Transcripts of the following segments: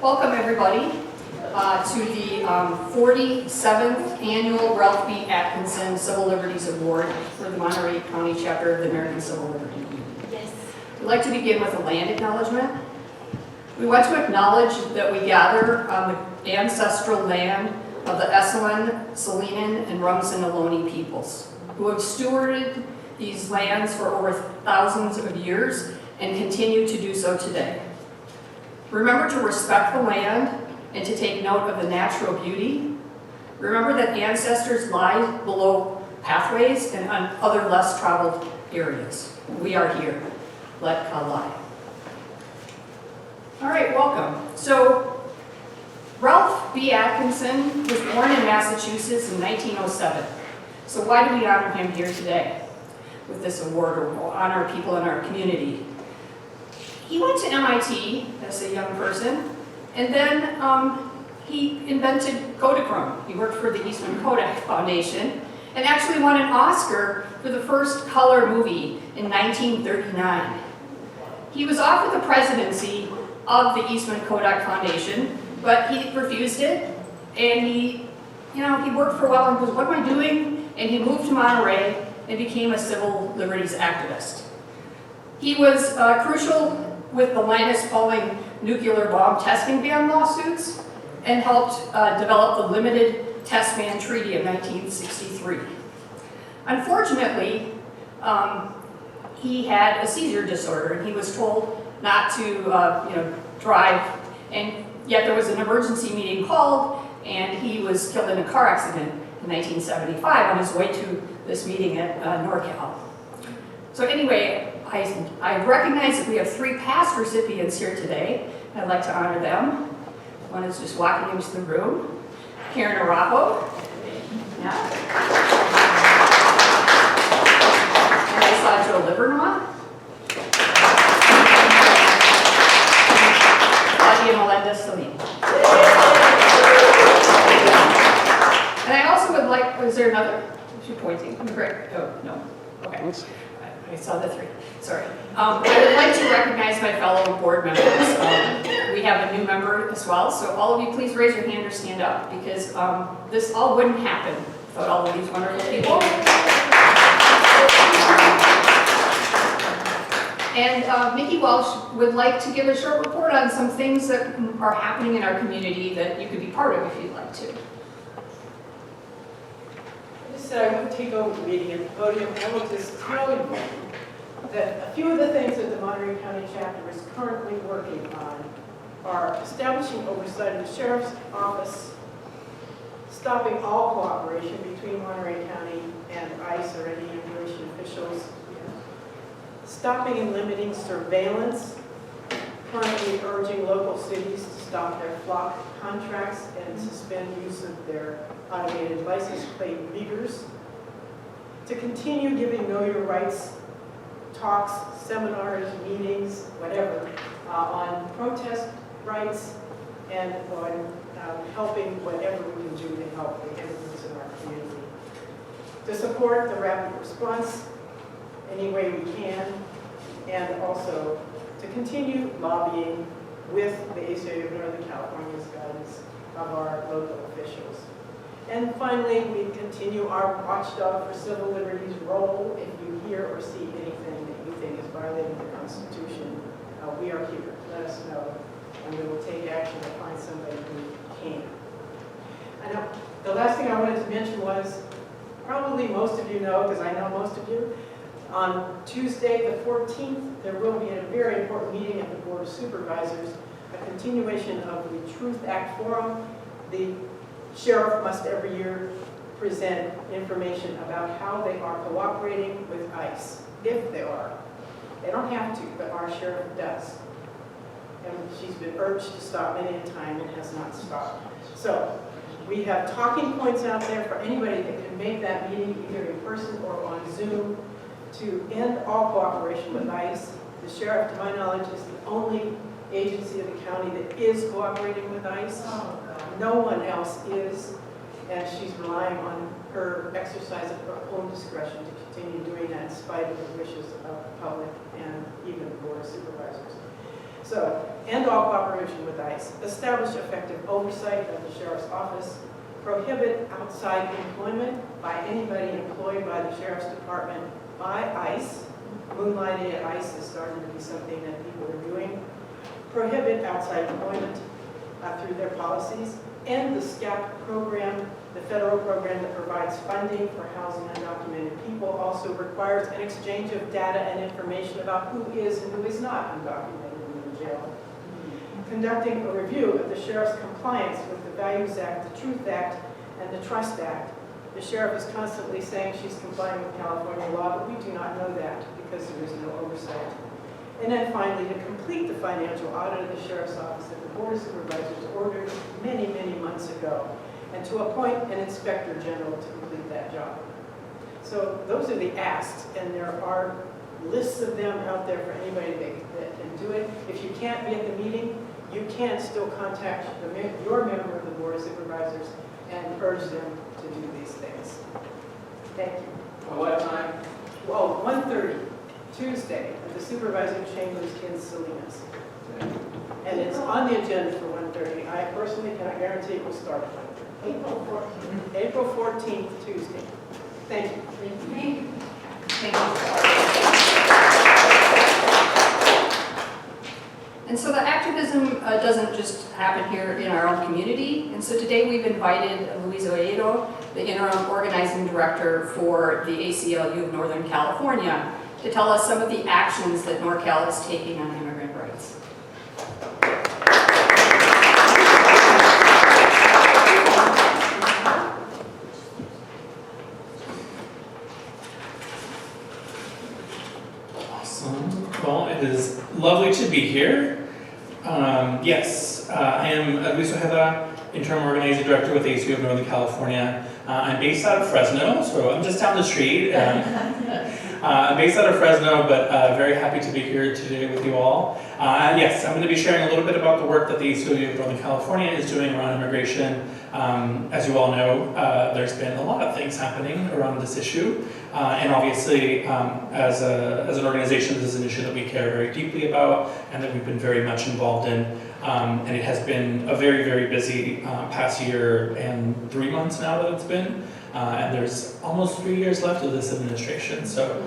Welcome everybody to the 47th Annual Ralph B. Atkinson Civil Liberties Award for the Monterey County Chapter of the American Civil Liberties Union. Yes. We'd like to begin with a land acknowledgement. We want to acknowledge that we gather on the ancestral land of the Esselen, Salinan, and Rumsen Ohlone peoples, who have stewarded these lands for over thousands of years and continue to do so today. Remember to respect the land and to take note of the natural beauty. Remember that ancestors lie below pathways and on other less traveled areas. We are here. Let Ka lie. All right, welcome. So, Ralph B. Atkinson was born in Massachusetts in 1907. So why do we honor him here today with this award, or honor people in our community? He went to MIT as a young person, and then he invented Kodachrome. He worked for the Eastman Kodak Foundation, and actually won an Oscar for the first color movie in 1939. He was offered the presidency of the Eastman Kodak Foundation, but he refused it, and he worked for a while and goes, what am I doing? And he moved to Monterey and became a civil liberties activist. He was crucial with the Linus Pauling nuclear bomb testing ban lawsuits and helped develop the Limited Test Ban Treaty of 1963. Unfortunately, he had a seizure disorder and he was told not to drive, and yet there was an emergency meeting called and he was killed in a car accident in 1975 on his way to this meeting at NorCal. So anyway, I recognize that we have 3 past recipients here today. I'd like to honor them. One is just walking into the room. Karen Arapo. Yeah. And I saw Joe Livernois. Claudia Melendez-Salim. And I also would like, was there another? Was she pointing? Oh, no. Okay. I saw the 3. Sorry. I would like to recognize my fellow board members. We have a new member as well, so all of you please raise your hand or stand up, because this all wouldn't happen without all of these wonderful people. And Mickey Welsh would like to give a short report on some things that are happening in our community that you could be part of if you'd like to. I just said I would take over the meeting at the podium. I will just tell you that a few of the things that the Monterey County chapter is currently working on are establishing oversight of the Sheriff's Office, stopping all cooperation between Monterey County and ICE or any immigration officials, stopping and limiting surveillance, currently urging local cities to stop their flock contracts and suspend use of their automated license plate readers, to continue giving Know Your Rights talks, seminars, meetings, whatever, on protest rights and on helping whatever we can do to help the immigrants in our community. To support the rapid response any way we can, and also to continue lobbying with the ACLU of Northern California's guidance of our local officials. And finally, we continue our watchdog for civil liberties role. If you hear or see anything that you think is violating the Constitution, we are here. Let us know, and we will take action to find somebody who can. I know the last thing I wanted to mention was, probably most of you know, because I know most of you, on Tuesday the 14th, there will be a very important meeting at the Board of Supervisors, a continuation of the Truth Act Forum. The sheriff must every year present information about how they are cooperating with ICE, if they are. They don't have to, but our sheriff does. And she's been urged to stop many a time and has not stopped. So we have talking points out there for anybody that can make that meeting, either in person or on Zoom, to end all cooperation with ICE. The sheriff, to my knowledge, is the only agency of the county that is cooperating with ICE. No one else is, and she's relying on her exercise of her own discretion to continue doing that in spite of the wishes of the public and even the Board of Supervisors. So, end all cooperation with ICE, establish effective oversight of the Sheriff's Office, prohibit outside employment by anybody employed by the Sheriff's Department by ICE. Moonlighting at ICE is starting to be something that people are doing. Prohibit outside employment through their policies. End the SCAP program, the federal program that provides funding for housing undocumented people, also requires an exchange of data and information about who is and who is not undocumented in the jail. Conducting a review of the Sheriff's compliance with the Values Act, the Truth Act, and the Trust Act. The Sheriff is constantly saying she's complying with California law, but we do not know that because there is no oversight. And then finally, to complete the financial audit of the Sheriff's Office that the Board of Supervisors ordered many, many months ago, and to appoint an Inspector General to complete that job. So those are the asks, and there are lists of them out there for anybody that can do it. If you can't be at the meeting, you can still contact your member of the Board of Supervisors and urge them to do these things. Thank you. At what time? Oh, 1:30, Tuesday, at the Supervisor Chambers in Salinas. And it's on the agenda for 1:30. I personally cannot guarantee it will start at 1:30. April 14th. April 14th, Tuesday. Thank you. Thank you. Thank you. And so the activism doesn't just happen here in our own community. And so today we've invited Luis Oedo, the interim organizing director for the ACLU of Northern California, to tell us some of the actions that NorCal is taking on immigrant rights. Awesome. Well, it is lovely to be here. Yes, I am Luis Ojeda, interim organizing director with ACLU of Northern California. I'm based out of Fresno, so I'm just down the street. I'm based out of Fresno, but very happy to be here today with you all. Yes, I'm going to be sharing a little bit about the work that the ACLU of Northern California is doing around immigration. As you all know, there's been a lot of things happening around this issue. And obviously, as an organization, this is an issue that we care very deeply about and that we've been very much involved in. And it has been a very, very busy past year and 3 months now that it's been. And there's almost 3 years left of this administration. So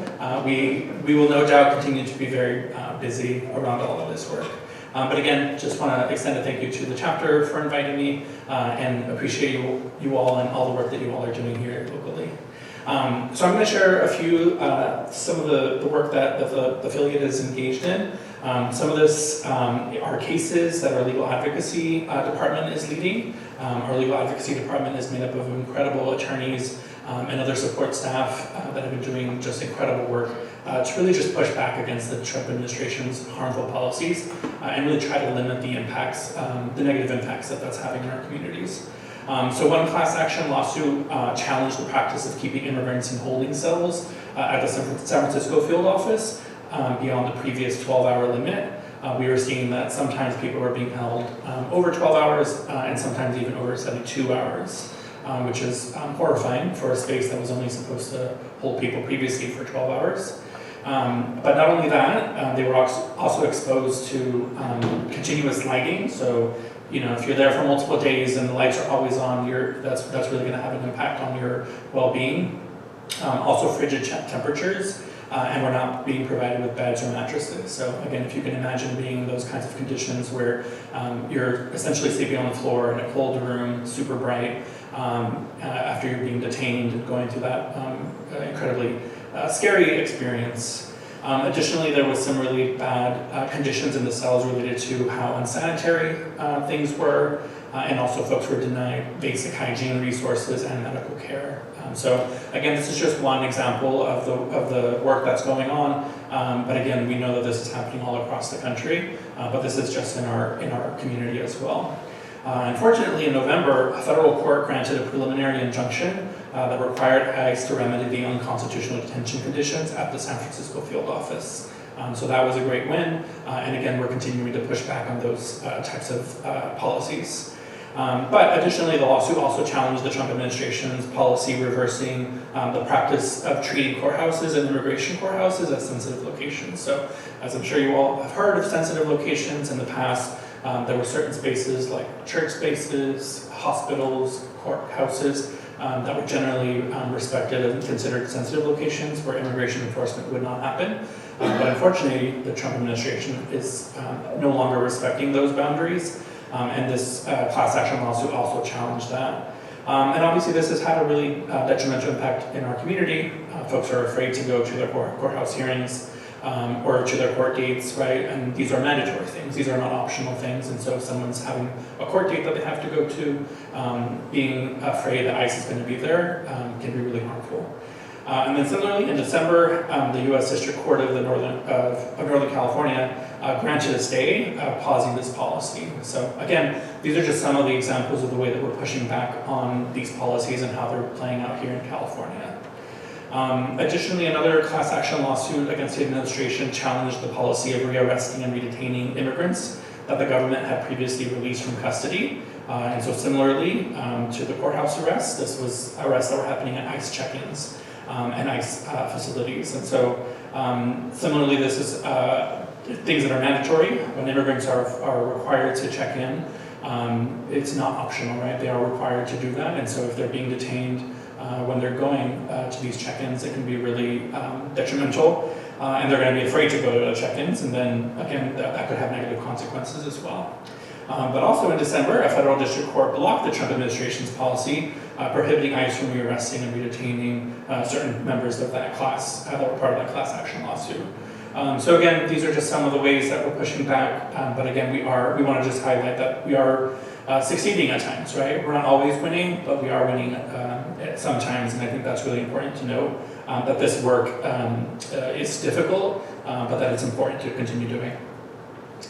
we will no doubt continue to be very busy around all of this work. But again, just want to extend a thank you to the chapter for inviting me and appreciate you all and all the work that you all are doing here locally. So I'm going to share a few, some of the work that the affiliate is engaged in. Some of this are cases that our legal advocacy department is leading. Our legal advocacy department is made up of incredible attorneys and other support staff that have been doing just incredible work to really just push back against the Trump administration's harmful policies and really try to limit the impacts, the negative impacts that that's having in our communities. So one class action lawsuit challenged the practice of keeping immigrants in holding cells at the San Francisco field office beyond the previous 12-hour limit. We were seeing that sometimes people were being held over 12 hours and sometimes even over 72 hours, which is horrifying for a space that was only supposed to hold people previously for 12 hours. But not only that, they were also exposed to continuous lighting. So, you know, if you're there for multiple days and the lights are always on, that's really going to have an impact on your well-being. Also frigid temperatures, and we're not being provided with beds or mattresses. So again, if you can imagine being in those kinds of conditions where you're essentially sleeping on the floor in a cold room, super bright, after you're being detained and going through that incredibly scary experience. Additionally, there was some really bad conditions in the cells related to how unsanitary things were, and also folks were denied basic hygiene resources and medical care. So again, this is just one example of the work that's going on, but again, we know that this is happening all across the country, but this is just in our community as well. Unfortunately, in November, a federal court granted a preliminary injunction that required ICE to remedy the unconstitutional detention conditions at the San Francisco field office. So that was a great win, and again, we're continuing to push back on those types of policies. But additionally, the lawsuit also challenged the Trump administration's policy reversing the practice of treating courthouses and immigration courthouses as sensitive locations. So, as I'm sure you all have heard of sensitive locations in the past, there were certain spaces like church spaces, hospitals, courthouses that were generally respected and considered sensitive locations where immigration enforcement would not happen. But unfortunately, the Trump administration is no longer respecting those boundaries. And this class action lawsuit also challenged that. And obviously this has had a really detrimental impact in our community. Folks are afraid to go to their courthouse hearings or to their court dates, right? And these are mandatory things. These are not optional things. And so if someone's having a court date that they have to go to, being afraid that ICE is going to be there can be really harmful. And then similarly, in December, the U.S. District Court of Northern California granted a stay, pausing this policy. So again, these are just some of the examples of the way that we're pushing back on these policies and how they're playing out here in California. Additionally, another class action lawsuit against the administration challenged the policy of rearresting and redetaining immigrants that the government had previously released from custody. And so similarly to the courthouse arrests, this was arrests that were happening at ICE check-ins and ICE facilities. And so similarly, this is things that are mandatory. When immigrants are required to check in, it's not optional, right? They are required to do that. And so if they're being detained when they're going to these check-ins, it can be really detrimental. And they're going to be afraid to go to the check-ins. And then again, that could have negative consequences as well. But also in December, a federal district court blocked the Trump administration's policy prohibiting ICE from rearresting and redetaining certain members of that class that were part of that class action lawsuit. So again, these are just some of the ways that we're pushing back. But again, we want to just highlight that we are succeeding at times, right? We're not always winning, but we are winning sometimes. And I think that's really important to know that this work is difficult, but that it's important to continue doing.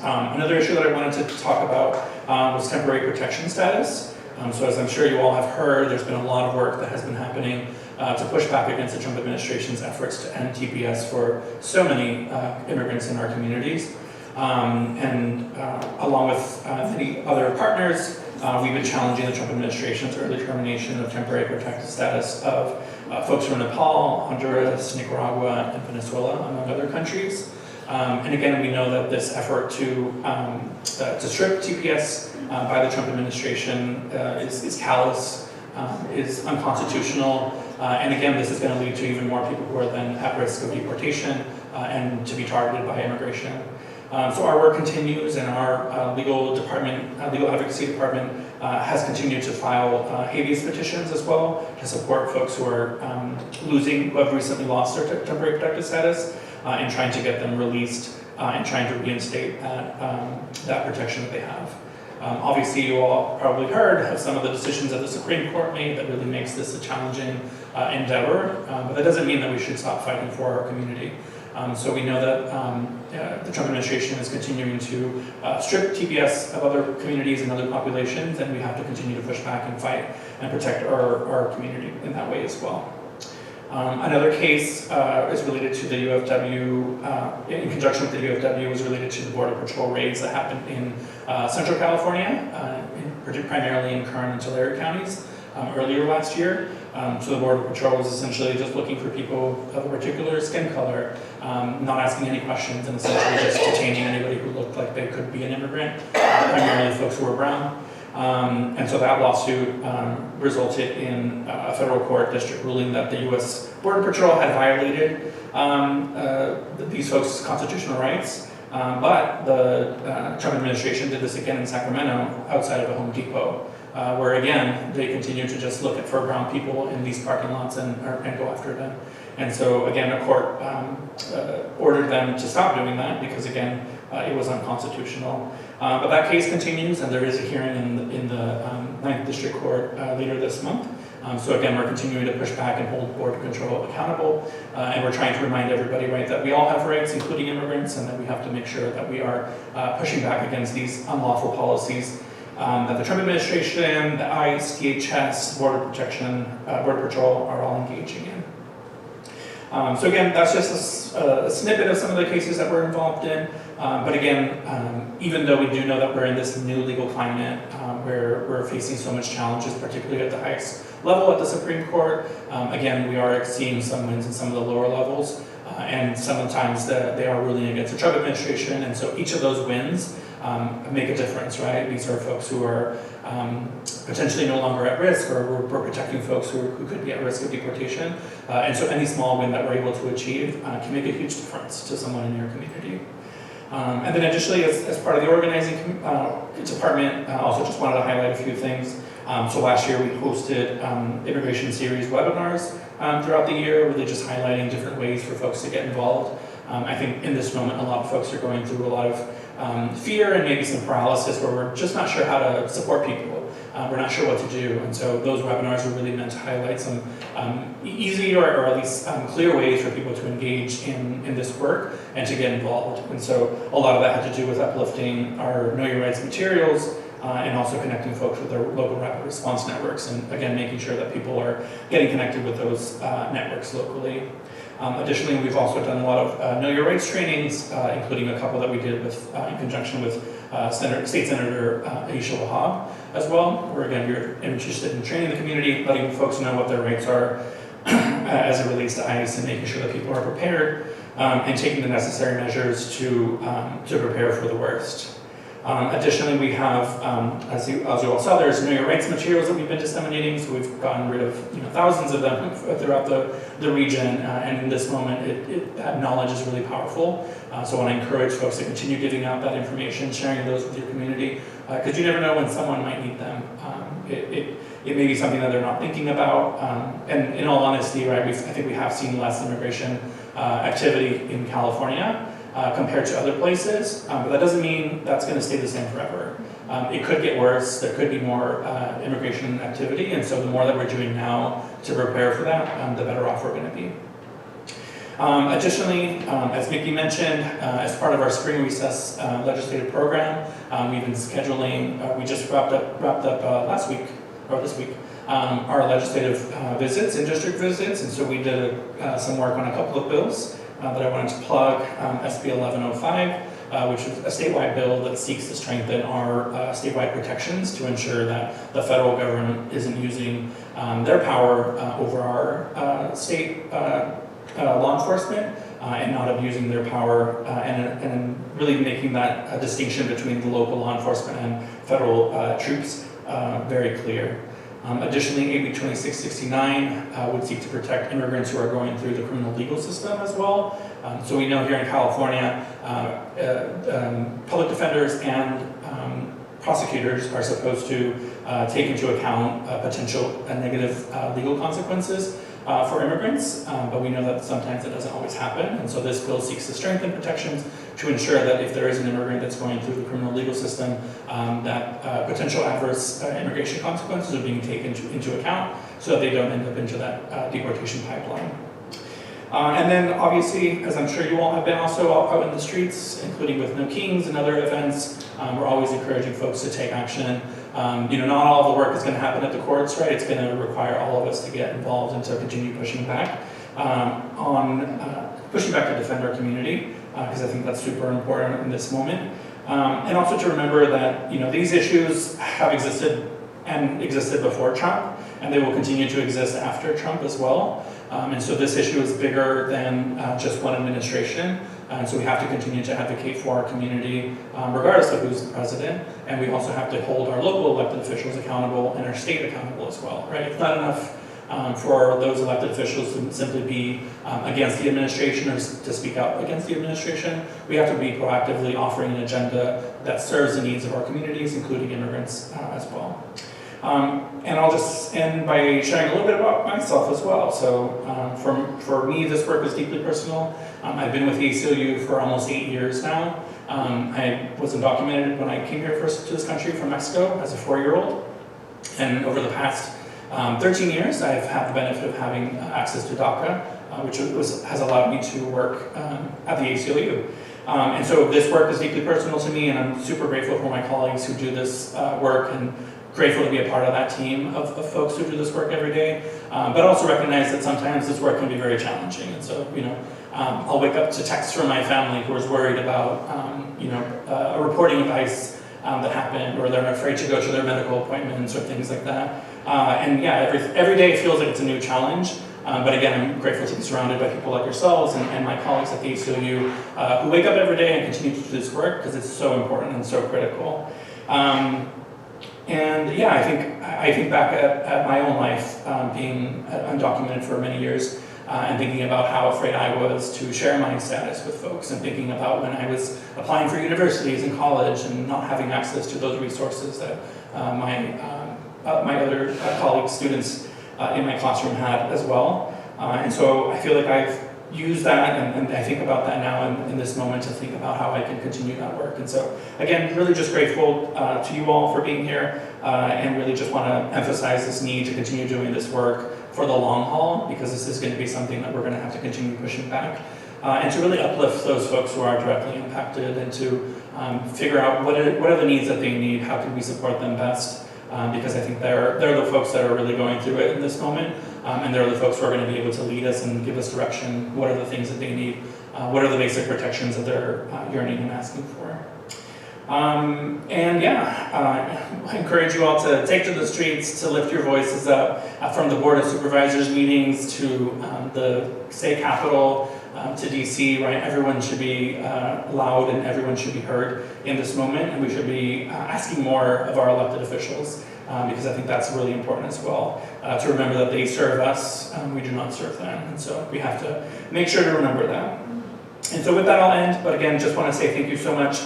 Another issue that I wanted to talk about was temporary protection status. So as I'm sure you all have heard, there's been a lot of work that has been happening to push back against the Trump administration's efforts to end TPS for so many immigrants in our communities. And along with many other partners, we've been challenging the Trump administration's early termination of temporary protected status of folks from Nepal, Honduras, Nicaragua, and Venezuela, among other countries. And again, we know that this effort to strip TPS by the Trump administration is callous, is unconstitutional, and again, this is going to lead to even more people who are then at risk of deportation and to be targeted by immigration. So our work continues, and our legal advocacy department has continued to file habeas petitions as well to support folks who are who have recently lost their temporary protected status and trying to get them released and trying to reinstate that protection that they have. Obviously, you all probably heard of some of the decisions that the Supreme Court made that really makes this a challenging endeavor, but that doesn't mean that we should stop fighting for our community. So we know that the Trump administration is continuing to strip TPS of other communities and other populations, and we have to continue to push back and fight and protect our community in that way as well. Another case is related to the UFW, in conjunction with the UFW, was related to the Border Patrol raids that happened in Central California, primarily in Kern and Tulare counties earlier last year. So the Border Patrol was essentially just looking for people of a particular skin color, not asking any questions, and essentially just detaining anybody who looked like they could be an immigrant, primarily folks who were brown. And so that lawsuit resulted in a federal court district ruling that the U.S. Border Patrol had violated these folks' constitutional rights, but the Trump administration did this again in Sacramento outside of a Home Depot, where again, they continue to just look for brown people in these parking lots and go after them. And so again, a court ordered them to stop doing that because again, it was unconstitutional. But that case continues, and there is a hearing in the 9th District Court later this month. So again, we're continuing to push back and hold Border Control accountable, and we're trying to remind everybody, right, that we all have rights, including immigrants, and that we have to make sure that we are pushing back against these unlawful policies that the Trump administration, the ICE, DHS, Border Patrol are all engaging in. So again, that's just a snippet of some of the cases that we're involved in. But again, even though we do know that we're in this new legal climate where we're facing so much challenges, particularly at the highest level at the Supreme Court, again, we are seeing some wins in some of the lower levels. And sometimes they are ruling against the Trump administration, and so each of those wins make a difference, right? These are folks who are potentially no longer at risk, or we're protecting folks who could be at risk of deportation. And so any small win that we're able to achieve can make a huge difference to someone in your community. And then additionally, as part of the organizing department, I also just wanted to highlight a few things. So last year we hosted immigration series webinars throughout the year, really just highlighting different ways for folks to get involved. I think in this moment, a lot of folks are going through a lot of fear and maybe some paralysis where we're just not sure how to support people. We're not sure what to do. And so those webinars were really meant to highlight some easy or at least clear ways for people to engage in this work and to get involved. And so a lot of that had to do with uplifting our Know Your Rights materials, and also connecting folks with their local rapid response networks, and again, making sure that people are getting connected with those networks locally. Additionally, we've also done a lot of Know Your Rights trainings, including a couple that we did with, in conjunction with State Senator Aisha Wahab as well, where again, we're interested in training the community, letting folks know what their rights are as it relates to ICE, and making sure that people are prepared and taking the necessary measures to prepare for the worst. Additionally, we have, as you all saw, there's Know Your Rights materials that we've been disseminating, so we've gotten rid of thousands of them throughout the region, and in this moment, that knowledge is really powerful. So I want to encourage folks to continue giving out that information, sharing those with your community, because you never know when someone might need them. It may be something that they're not thinking about, and in all honesty, right, I think we have seen less immigration activity in California compared to other places, but that doesn't mean that's going to stay the same forever. It could get worse, there could be more immigration activity, and so the more that we're doing now to prepare for that, the better off we're going to be. Additionally, as Mickey mentioned, as part of our spring recess legislative program, we've been scheduling, we just wrapped up last week, or this week, our legislative visits and district visits, and so we did some work on a couple of bills that I wanted to plug. SB 1105, which is a statewide bill that seeks to strengthen our statewide protections to ensure that the federal government isn't using their power over our state law enforcement and not abusing their power and really making that distinction between the local law enforcement and federal troops very clear. Additionally, AB 2669 would seek to protect immigrants who are going through the criminal legal system as well. So we know here in California, public defenders and prosecutors are supposed to take into account potential negative legal consequences for immigrants, but we know that sometimes it doesn't always happen, and so this bill seeks to strengthen protections to ensure that if there is an immigrant that's going through the criminal legal system, that potential adverse immigration consequences are being taken into account so that they don't end up into that deportation pipeline. And then obviously, as I'm sure you all have been also out in the streets, including with No Kings and other events, we're always encouraging folks to take action. Not all of the work is going to happen at the courts, right? It's going to require all of us to get involved and to continue pushing back to defend our community, because I think that's super important in this moment. And also to remember that, these issues have existed before Trump, and they will continue to exist after Trump as well. And so this issue is bigger than just one administration. And so we have to continue to advocate for our community, regardless of who's the president. And we also have to hold our local elected officials accountable and our state accountable as well, right? It's not enough for those elected officials to simply be against the administration or to speak out against the administration. We have to be proactively offering an agenda that serves the needs of our communities, including immigrants as well. And I'll just end by sharing a little bit about myself as well. So for me, this work is deeply personal. I've been with the ACLU for almost 8 years now. I was undocumented when I came here first to this country from Mexico as a 4-year-old. And over the past 13 years, I've had the benefit of having access to DACA, which has allowed me to work at the ACLU. And so this work is deeply personal to me, and I'm super grateful for my colleagues who do this work, and grateful to be a part of that team of folks who do this work every day, but also recognize that sometimes this work can be very challenging. And so, I'll wake up to texts from my family who is worried about, a reporting advice that happened, or they're afraid to go to their medical appointments or things like that. And yeah, every day feels like it's a new challenge. But again, I'm grateful to be surrounded by people like yourselves and my colleagues at the ACLU who wake up every day and continue to do this work because it's so important and so critical. And yeah, I think back at my own life being undocumented for many years and thinking about how afraid I was to share my status with folks, and thinking about when I was applying for universities and college and not having access to those resources that my other colleagues, students in my classroom had as well. And so I feel like I've used that, and I think about that now in this moment to think about how I can continue that work. And so again, really just grateful to you all for being here, and really just want to emphasize this need to continue doing this work for the long haul, because this is going to be something that we're going to have to continue pushing back, and to really uplift those folks who are directly impacted, and to figure out what are the needs that they need, how can we support them best, because I think they're the folks that are really going through it in this moment, and they're the folks who are going to be able to lead us and give us direction. What are the things that they need? What are the basic protections that they're yearning and asking for? And yeah, I encourage you all to take to the streets, to lift your voices up, from the Board of Supervisors meetings to the state capitol, to DC, right? Everyone should be loud, and everyone should be heard in this moment, and we should be asking more of our elected officials, because I think that's really important as well, to remember that they serve us, we do not serve them, and so we have to make sure to remember that. And so with that, I'll end, but again, just want to say thank you so much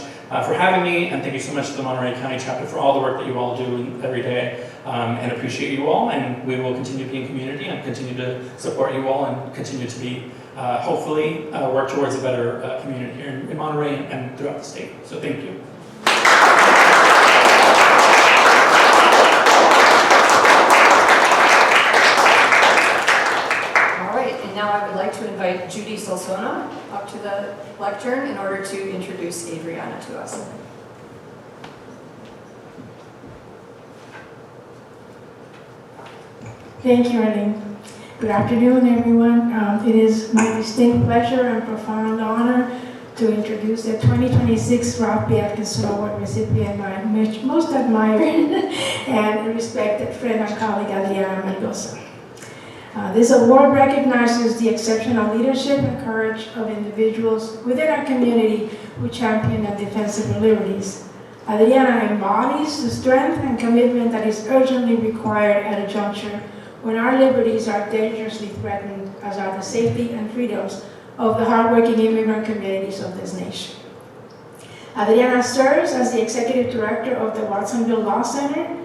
for having me, and thank you so much to the Monterey County chapter for all the work that you all do every day, and appreciate you all, and we will continue to be in community and continue to support you all, and continue to be, hopefully, work towards a better community here in Monterey and throughout the state. So thank you. Now I would like to invite Judy Solsona up to the lectern in order to introduce Adriana to us. Thank you, Arlene. Good afternoon, everyone. It is my distinct pleasure and profound honor to introduce the 2026 Ralph B. Atkinson Award recipient, my most admired and respected friend and colleague, Adriana Melgoza. This award recognizes the exceptional leadership and courage of individuals within our community who champion and defend civil liberties. Adriana embodies the strength and commitment that is urgently required at a juncture when our liberties are dangerously threatened, as are the safety and freedoms of the hardworking immigrant communities of this nation. Adriana serves as the executive director of the Watsonville Law Center.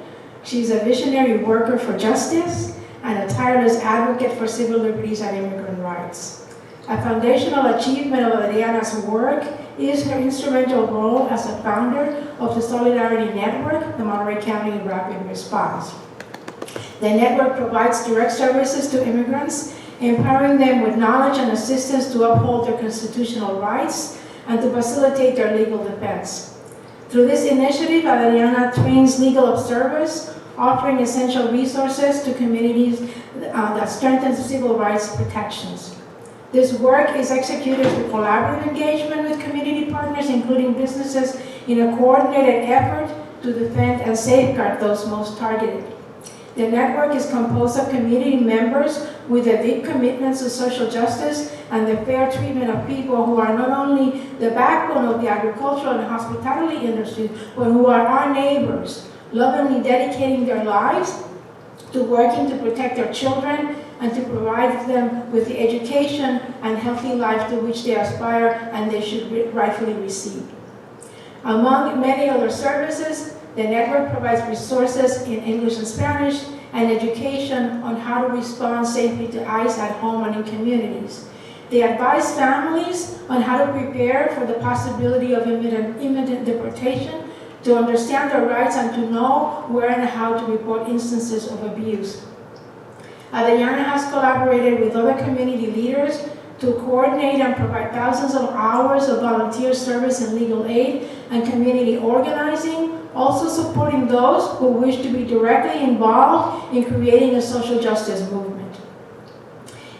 She's a visionary worker for justice and a tireless advocate for civil liberties and immigrant rights. A foundational achievement of Adriana's work is her instrumental role as a founder of the Solidarity Network, the Monterey County Rapid Response. The network provides direct services to immigrants, empowering them with knowledge and assistance to uphold their constitutional rights and to facilitate their legal defense. Through this initiative, Adriana trains legal observers, offering essential resources to communities that strengthen civil rights protections. This work is executed through collaborative engagement with community partners, including businesses, in a coordinated effort to defend and safeguard those most targeted. The network is composed of community members with a deep commitment to social justice and the fair treatment of people who are not only the backbone of the agricultural and hospitality industry, but who are our neighbors, lovingly dedicating their lives to working to protect their children and to provide them with the education and healthy life to which they aspire and they should rightfully receive. Among many other services, the network provides resources in English and Spanish and education on how to respond safely to ICE at home and in communities. They advise families on how to prepare for the possibility of imminent deportation, to understand their rights, and to know where and how to report instances of abuse. Adriana has collaborated with other community leaders to coordinate and provide thousands of hours of volunteer service in legal aid and community organizing, also supporting those who wish to be directly involved in creating a social justice movement.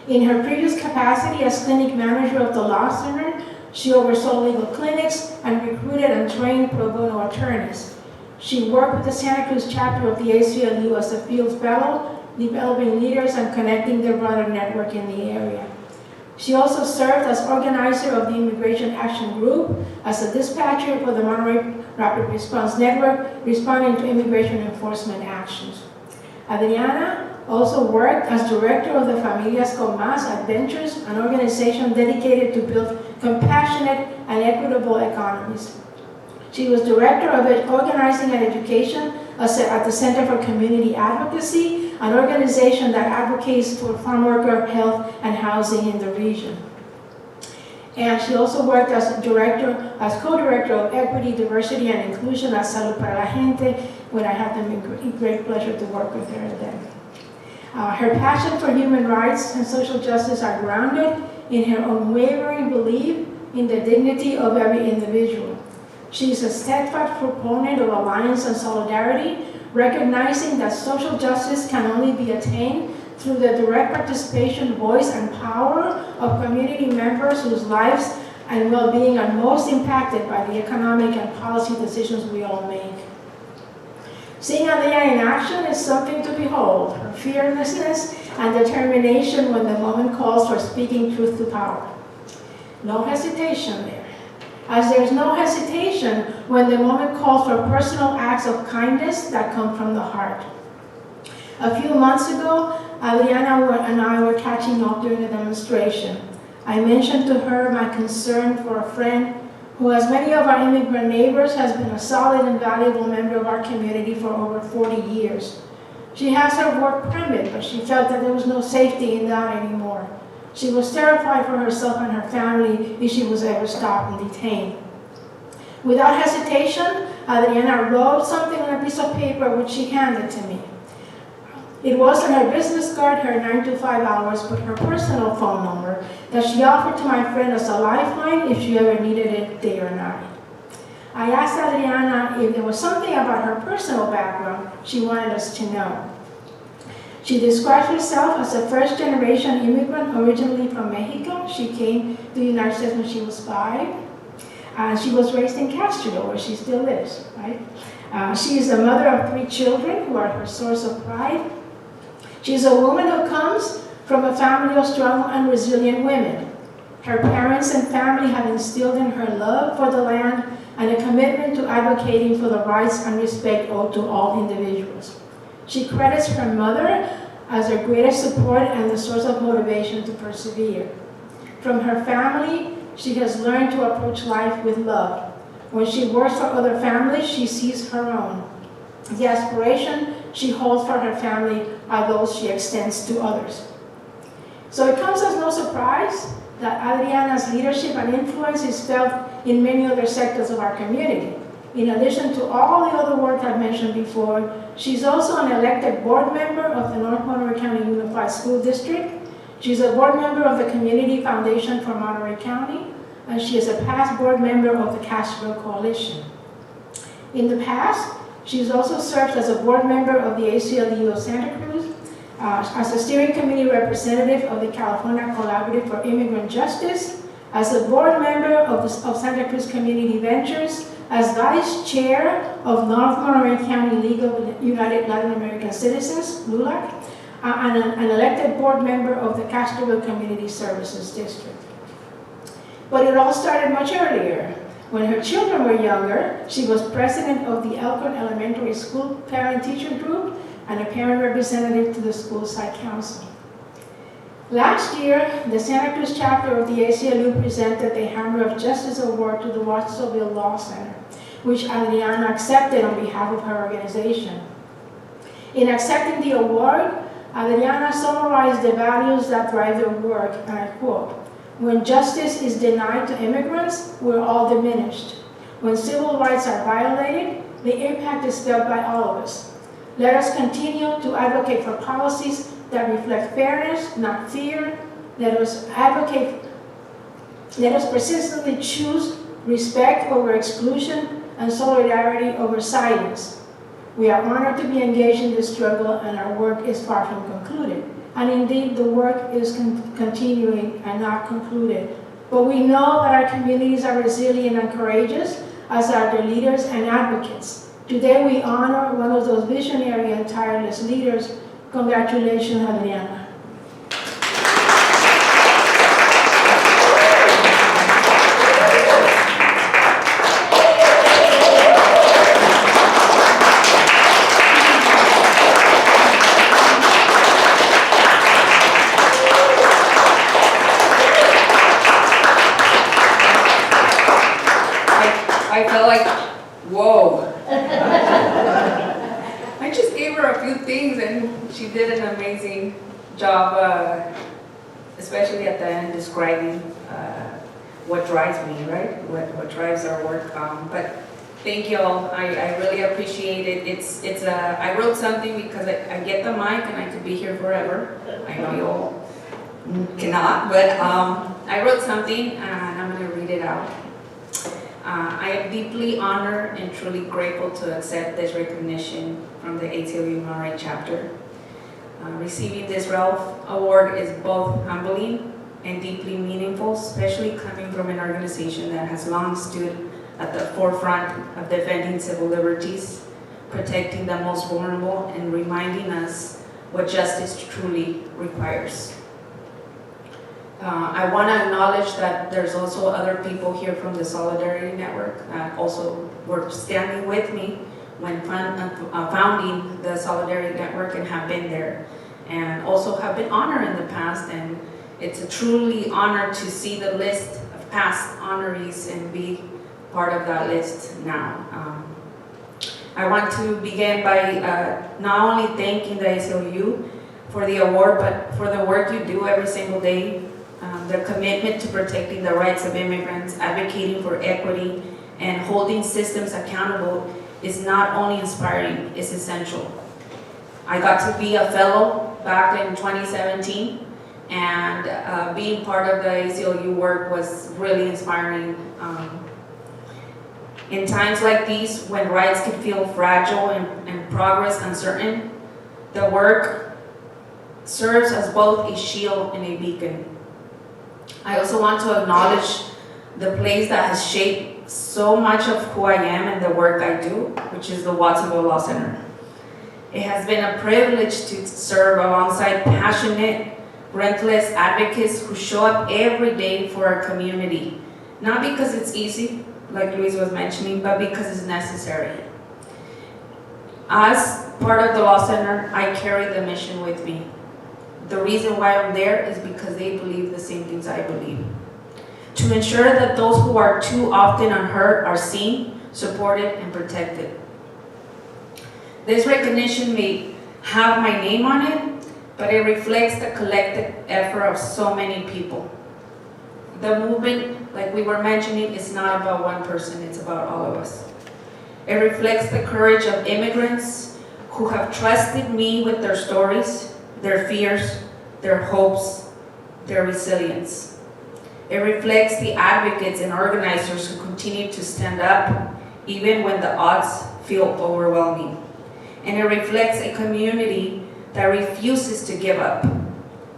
In her previous capacity as clinic manager of the Law Center, she oversaw legal clinics and recruited and trained pro bono attorneys. She worked with the Santa Cruz chapter of the ACLU as a field fellow, developing leaders and connecting their broader network in the area. She also served as organizer of the Immigration Action Group, as a dispatcher for the Monterey Rapid Response Network, responding to immigration enforcement actions. Adriana also worked as director of the Familias con Más Adventures, an organization dedicated to build compassionate and equitable economies. She was director of organizing and education at the Center for Community Advocacy, an organization that advocates for farm worker health and housing in the region. And she also worked as co-director of Equity, Diversity, and Inclusion at Salud para la Gente, when I had the great pleasure to work with her then. Her passion for human rights and social justice are grounded in her unwavering belief in the dignity of every individual. She is a steadfast proponent of alliance and solidarity, recognizing that social justice can only be attained through the direct participation, voice, and power of community members whose lives and well-being are most impacted by the economic and policy decisions we all make. Seeing Adriana in action is something to behold, her fearlessness and determination when the moment calls for speaking truth to power. No hesitation there, as there's no hesitation when the moment calls for personal acts of kindness that come from the heart. A few months ago, Adriana and I were catching up during a demonstration. I mentioned to her my concern for a friend who, as many of our immigrant neighbors, has been a solid and valuable member of our community for over 40 years. She has her work permit, but she felt that there was no safety in that anymore. She was terrified for herself and her family if she was ever stopped and detained. Without hesitation, Adriana wrote something on a piece of paper which she handed to me. It wasn't her business card, her 9 to 5 hours, but her personal phone number that she offered to my friend as a lifeline if she ever needed it day or night. I asked Adriana if there was something about her personal background she wanted us to know. She describes herself as a first-generation immigrant originally from Mexico. She came to the United States when she was 5. She was raised in Castro, where she still lives, right? She is the mother of 3 children who are her source of pride. She's a woman who comes from a family of strong and resilient women. Her parents and family have instilled in her love for the land and a commitment to advocating for the rights and respect owed to all individuals. She credits her mother as her greatest support and the source of motivation to persevere. From her family, she has learned to approach life with love. When she works for other families, she sees her own. The aspiration she holds for her family are those she extends to others. So it comes as no surprise that Adriana's leadership and influence is felt in many other sectors of our community. In addition to all the other work I've mentioned before, she's also an elected board member of the North Monterey County Unified School District. She's a board member of the Community Foundation for Monterey County, and she is a past board member of the Castroville Coalition. In the past, she's also served as a board member of the ACLU of Santa Cruz, as a steering committee representative of the California Collaborative for Immigrant Justice, as a board member of Santa Cruz Community Ventures, as vice chair of North Monterey County League of United Latin American Citizens, LULAC, and an elected board member of the Castroville Community Services District. But it all started much earlier. When her children were younger, she was president of the Elkhorn Elementary School Parent-Teacher Group and a parent representative to the school site council. Last year, the Santa Cruz chapter of the ACLU presented the Hammer of Justice Award to the Watsonville Law Center, which Adriana accepted on behalf of her organization. In accepting the award, Adriana summarized the values that drive their work, and I quote, "When justice is denied to immigrants, we're all diminished. When civil rights are violated, the impact is felt by all of us. Let us continue to advocate for policies that reflect fairness, not fear. Let us persistently choose respect over exclusion and solidarity over silence. We are honored to be engaged in this struggle, and our work is far from concluded. And indeed, the work is continuing and not concluded. But we know that our communities are resilient and courageous, as are their leaders and advocates. Today we honor one of those visionary and tireless leaders. Congratulations, Adriana. I felt like, whoa. I just gave her a few things and she did an amazing job, especially at the end describing what drives me, right? What drives our work. But thank you all. I really appreciate it. I wrote something because I get the mic and I could be here forever. I know you all cannot, but I wrote something and I'm going to read it out. I am deeply honored and truly grateful to accept this recognition from the ACLU Monterey chapter. Receiving this Ralph Award is both humbling and deeply meaningful, especially coming from an organization that has long stood at the forefront of defending civil liberties, protecting the most vulnerable, and reminding us what justice truly requires. I want to acknowledge that there's also other people here from the Solidarity Network that also were standing with me when founding the Solidarity Network and have been there, and also have been honored in the past. And it's a truly honor to see the list of past honorees and be part of that list now. I want to begin by not only thanking the ACLU for the award, but for the work you do every single day. The commitment to protecting the rights of immigrants, advocating for equity, and holding systems accountable is not only inspiring, it's essential. I got to be a fellow back in 2017, and being part of the ACLU work was really inspiring. In times like these, when rights can feel fragile and progress uncertain, the work serves as both a shield and a beacon. I also want to acknowledge the place that has shaped so much of who I am and the work I do, which is the Watsonville Law Center. It has been a privilege to serve alongside passionate, relentless advocates who show up every day for our community, not because it's easy, like Luis was mentioning, but because it's necessary. As part of the Law Center, I carry the mission with me. The reason why I'm there is because they believe the same things I believe. To ensure that those who are too often unheard are seen, supported, and protected. This recognition may have my name on it, but it reflects the collective effort of so many people. The movement, like we were mentioning, is not about one person, it's about all of us. It reflects the courage of immigrants who have trusted me with their stories, their fears, their hopes, their resilience. It reflects the advocates and organizers who continue to stand up even when the odds feel overwhelming. And it reflects a community that refuses to give up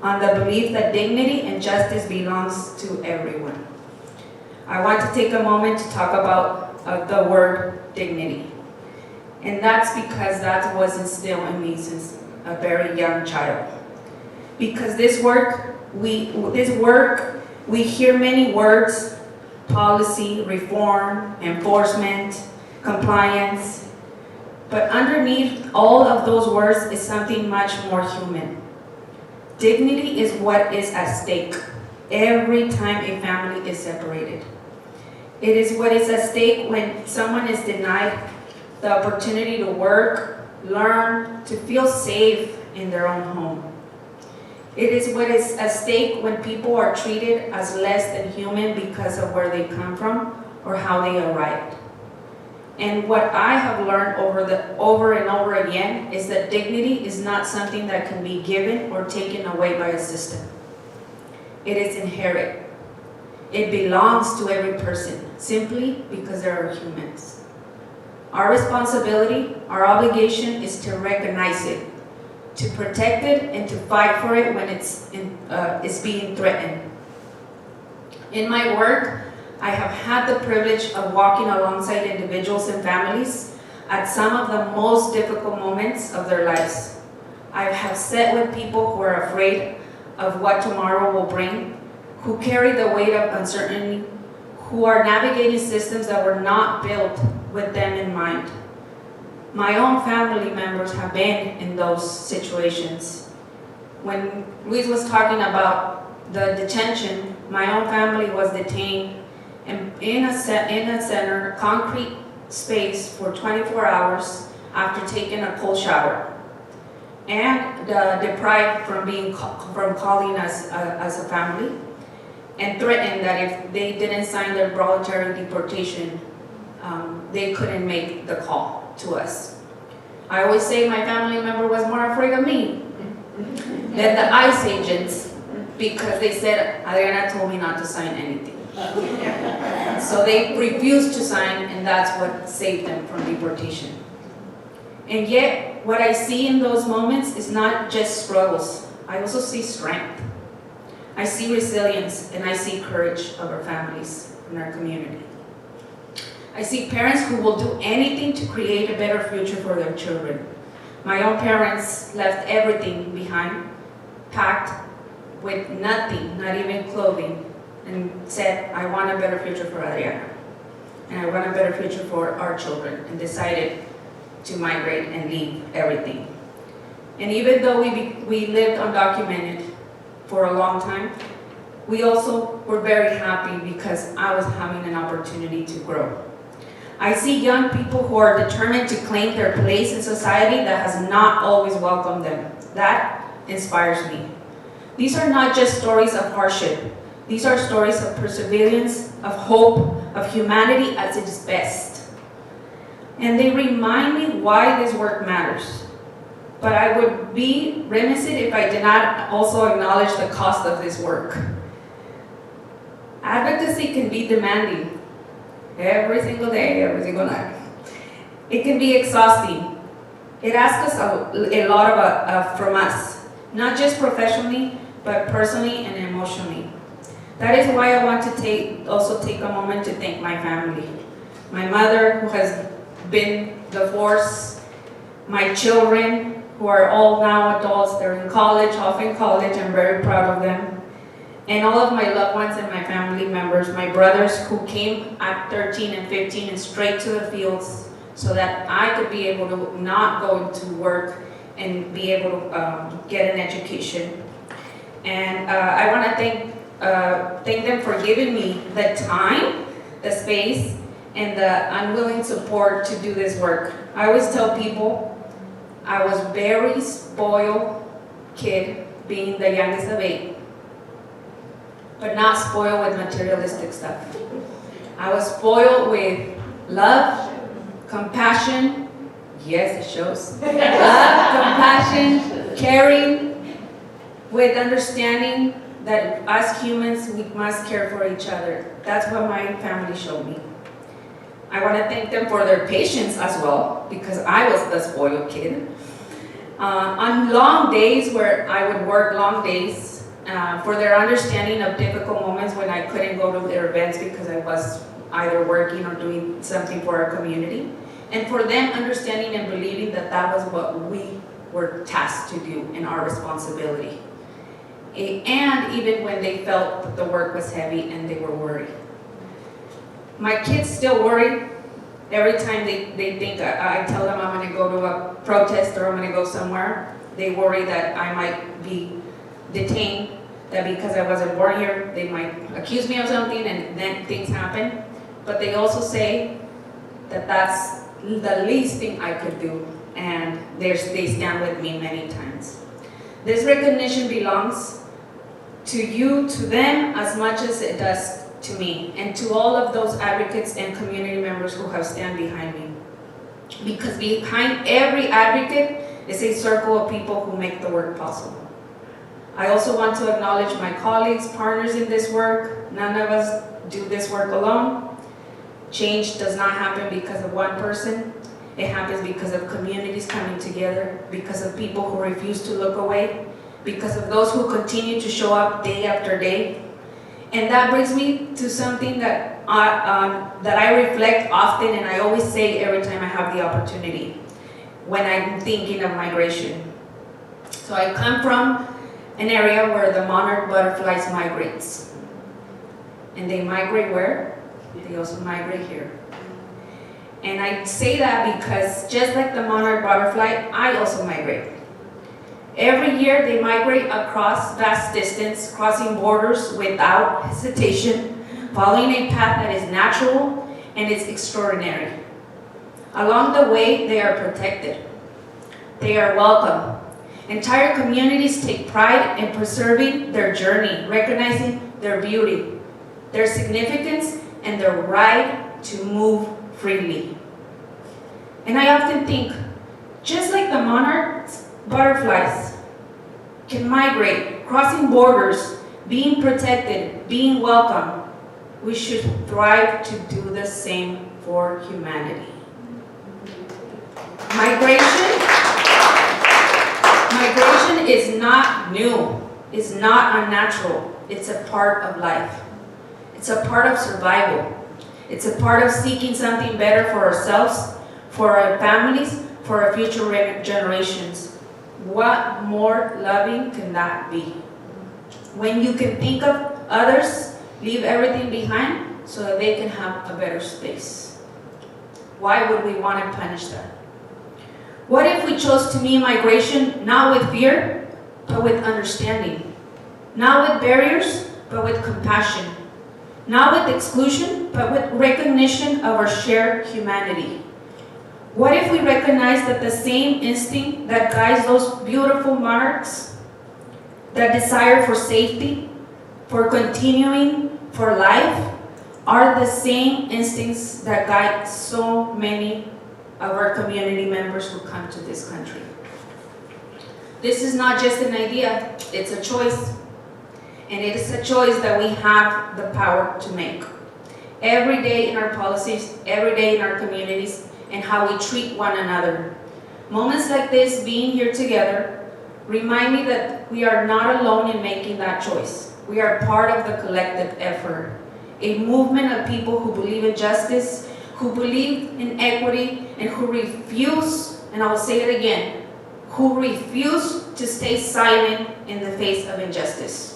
on the belief that dignity and justice belongs to everyone. I want to take a moment to talk about the word dignity. And that's because that was instilled in me since a very young child. Because this work, we hear many words: policy, reform, enforcement, compliance. But underneath all of those words is something much more human. Dignity is what is at stake every time a family is separated. It is what is at stake when someone is denied the opportunity to work, learn, to feel safe in their own home. It is what is at stake when people are treated as less than human because of where they come from or how they arrived. And what I have learned over and over again is that dignity is not something that can be given or taken away by a system. It is inherent. It belongs to every person simply because they are humans. Our responsibility, our obligation is to recognize it, to protect it, and to fight for it when it's being threatened. In my work, I have had the privilege of walking alongside individuals and families at some of the most difficult moments of their lives. I have sat with people who are afraid of what tomorrow will bring, who carry the weight of uncertainty, who are navigating systems that were not built with them in mind. My own family members have been in those situations. When Luis was talking about the detention, my own family was detained in a center, concrete space for 24 hours after taking a cold shower, and deprived from calling us as a family, and threatened that if they didn't sign their voluntary deportation, they couldn't make the call to us. I always say my family member was more afraid of me than the ICE agents, because they said, Adriana told me not to sign anything. So they refused to sign, and that's what saved them from deportation. And yet, what I see in those moments is not just struggles. I also see strength. I see resilience, and I see courage of our families and our community. I see parents who will do anything to create a better future for their children. My own parents left everything behind, packed with nothing, not even clothing, and said, I want a better future for Adriana, and I want a better future for our children, and decided to migrate and leave everything. And even though we lived undocumented for a long time, we also were very happy because I was having an opportunity to grow. I see young people who are determined to claim their place in society that has not always welcomed them. That inspires me. These are not just stories of hardship. These are stories of perseverance, of hope, of humanity at its best. And they remind me why this work matters. But I would be remiss if I did not also acknowledge the cost of this work. Advocacy can be demanding every single day, every single night. It can be exhausting. It asks us a lot from us, not just professionally, but personally and emotionally. That is why I want to also take a moment to thank my family. My mother, who has been the force, my children, who are all now adults, they're in college, off in college, I'm very proud of them. And all of my loved ones and my family members, my brothers who came at 13 and 15 and straight to the fields so that I could be able to not go to work and be able to get an education. And I want to thank them for giving me the time, the space, and the unwilling support to do this work. I always tell people I was a very spoiled kid, being the youngest of 8. But not spoiled with materialistic stuff. I was spoiled with love, compassion, yes, it shows. Love, compassion, caring, with understanding that as humans, we must care for each other. That's what my family showed me. I want to thank them for their patience as well, because I was the spoiled kid. On long days where I would work long days, for their understanding of difficult moments when I couldn't go to their events because I was either working or doing something for our community, and for them understanding and believing that that was what we were tasked to do and our responsibility. And even when they felt that the work was heavy and they were worried. My kids still worry every time they think I tell them I'm going to go to a protest or I'm going to go somewhere. They worry that I might be detained, that because I wasn't born here, they might accuse me of something and then things happen. But they also say that that's the least thing I could do, and they stand with me many times. This recognition belongs to you, to them, as much as it does to me, and to all of those advocates and community members who have stand behind me. Because behind every advocate is a circle of people who make the work possible. I also want to acknowledge my colleagues, partners in this work. None of us do this work alone. Change does not happen because of one person. It happens because of communities coming together, because of people who refuse to look away, because of those who continue to show up day after day. And that brings me to something that I reflect often, and I always say every time I have the opportunity when I'm thinking of migration. So I come from an area where the monarch butterflies migrates. And they migrate where? They also migrate here. And I say that because just like the monarch butterfly, I also migrate. Every year they migrate across vast distance, crossing borders without hesitation, following a path that is natural and is extraordinary. Along the way, they are protected. They are welcome. Entire communities take pride in preserving their journey, recognizing their beauty, their significance, and their right to move freely. And I often think, just like the monarch butterflies can migrate, crossing borders, being protected, being welcome, we should strive to do the same for humanity. Migration is not new, it's not unnatural, it's a part of life. It's a part of survival. It's a part of seeking something better for ourselves, for our families, for our future generations. What more loving can that be? When you can think of others, leave everything behind so that they can have a better space. Why would we want to punish that? What if we chose to meet migration not with fear, but with understanding? Not with barriers, but with compassion. Not with exclusion, but with recognition of our shared humanity. What if we recognize that the same instinct that guides those beautiful monarchs, that desire for safety, for continuing, for life, are the same instincts that guide so many of our community members who come to this country? This is not just an idea, it's a choice. And it is a choice that we have the power to make. Every day in our policies, every day in our communities, and how we treat one another. Moments like this, being here together, remind me that we are not alone in making that choice. We are part of the collective effort. A movement of people who believe in justice, who believe in equity, and who refuse, and I will say it again, who refuse to stay silent in the face of injustice.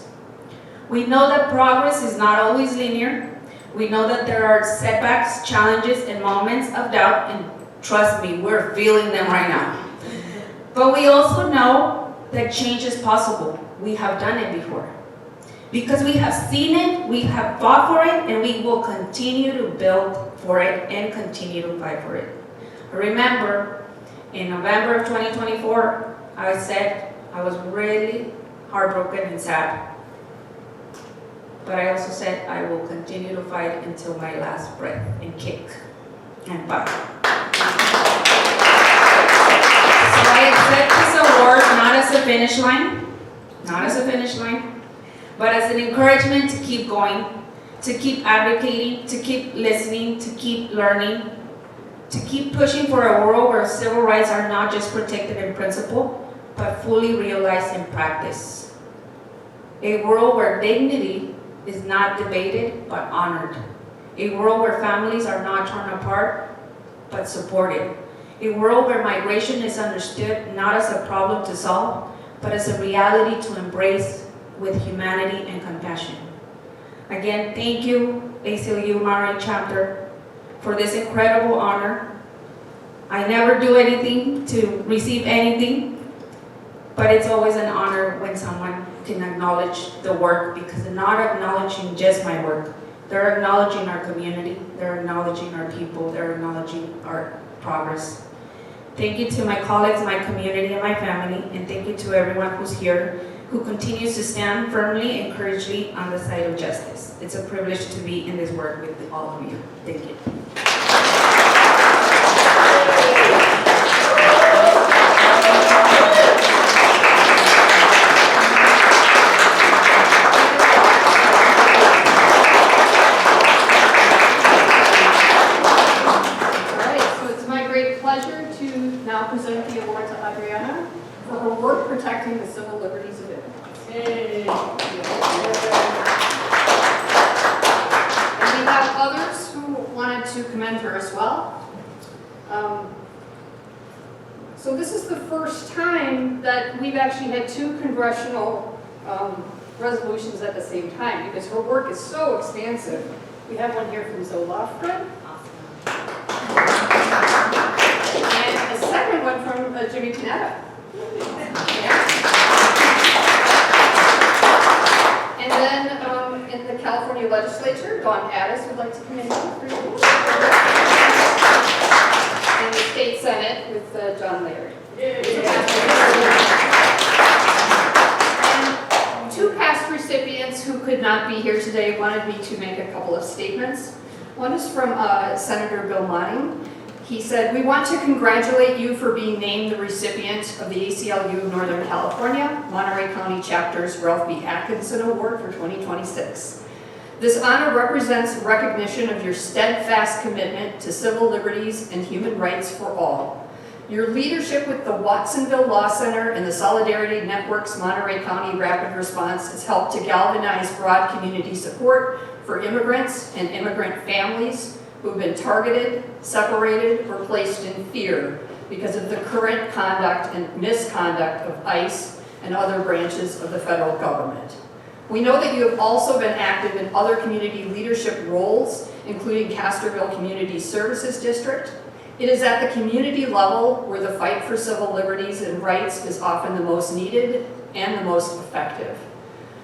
We know that progress is not always linear. We know that there are setbacks, challenges, and moments of doubt, and trust me, we're feeling them right now. But we also know that change is possible. We have done it before. Because we have seen it, we have fought for it, and we will continue to build for it and continue to fight for it. Remember, in November of 2024, I said I was really heartbroken and sad. But I also said I will continue to fight until my last breath and kick and fight. So I accept this award not as a finish line, but as an encouragement to keep going, to keep advocating, to keep listening, to keep learning, to keep pushing for a world where civil rights are not just protected in principle, but fully realized in practice. A world where dignity is not debated, but honored. A world where families are not torn apart, but supported. A world where migration is understood not as a problem to solve, but as a reality to embrace with humanity and compassion. Again, thank you, ACLU Monterey Chapter, for this incredible honor. I never do anything to receive anything, but it's always an honor when someone can acknowledge the work, because they're not acknowledging just my work. They're acknowledging our community, they're acknowledging our people, they're acknowledging our progress. Thank you to my colleagues, my community, and my family, and thank you to everyone who's here, who continues to stand firmly and courageously on the side of justice. It's a privilege to be in this work with all of you. Thank you. All right, so it's my great pleasure work protecting the civil liberties of immigrants. Hey. And we have others who wanted to commend her as well. So this is the first time that we've actually had two congressional resolutions at the same time, because her work is so expansive. We have one here from Zoe Lofgren. And a second one from Jimmy Panetta. Yeah. And then in the California legislature, Dawn Addis would like to come in for you. And the state senate with John Larry. And two past recipients who could not be here today wanted me to make a couple of statements. One is from Senator Bill Monning. He said, "We want to congratulate you for being named the recipient of the ACLU of Northern California, Monterey County Chapter's Ralph B. Atkinson Award for 2026. This honor represents recognition of your steadfast commitment to civil liberties and human rights for all. Your leadership with the Watsonville Law Center and the Solidarity Network's Monterey County Rapid Response has helped to galvanize broad community support for immigrants and immigrant families who have been targeted, separated, or placed in fear because of the current conduct and misconduct of ICE and other branches of the federal government. We know that you have also been active in other community leadership roles, including Castroville Community Services District. It is at the community level where the fight for civil liberties and rights is often the most needed and the most effective.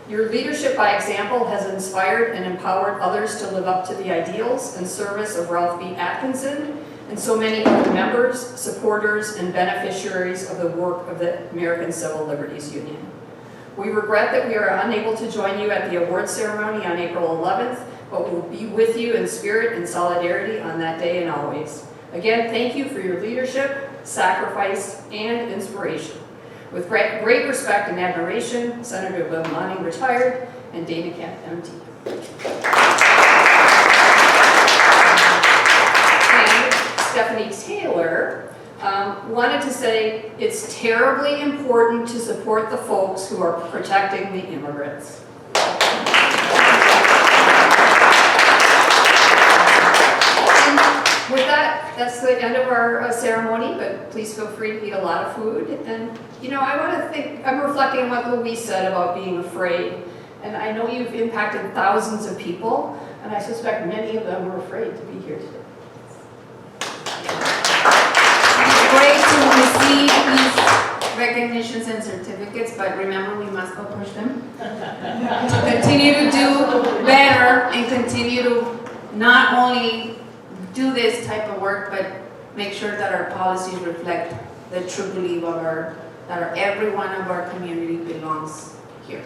Your leadership by example has inspired and empowered others to live up to the ideals and service of Ralph B. Atkinson and so many other members, supporters, and beneficiaries of the work of the American Civil Liberties Union. We regret that we are unable to join you at the award ceremony on April 11th, but we'll be with you in spirit and solidarity on that day and always. Again, thank you for your leadership, sacrifice, and inspiration. With great respect and admiration, Senator Bill Monning, retired, and Dana Camp, MD. And Stephanie Taylor wanted to say it's terribly important to support the folks who are protecting the immigrants. And with that, that's the end of our ceremony, but please feel free to eat a lot of food. And, you know, I'm reflecting on what Louise said about being afraid. And I know you've impacted thousands of people, and I suspect many of them were afraid to be here today. It's great to receive these recognitions and certificates, but remember we must go push them to continue to do better and continue to not only do this type of work, but make sure that our policies reflect the true belief of that every one of our community belongs here.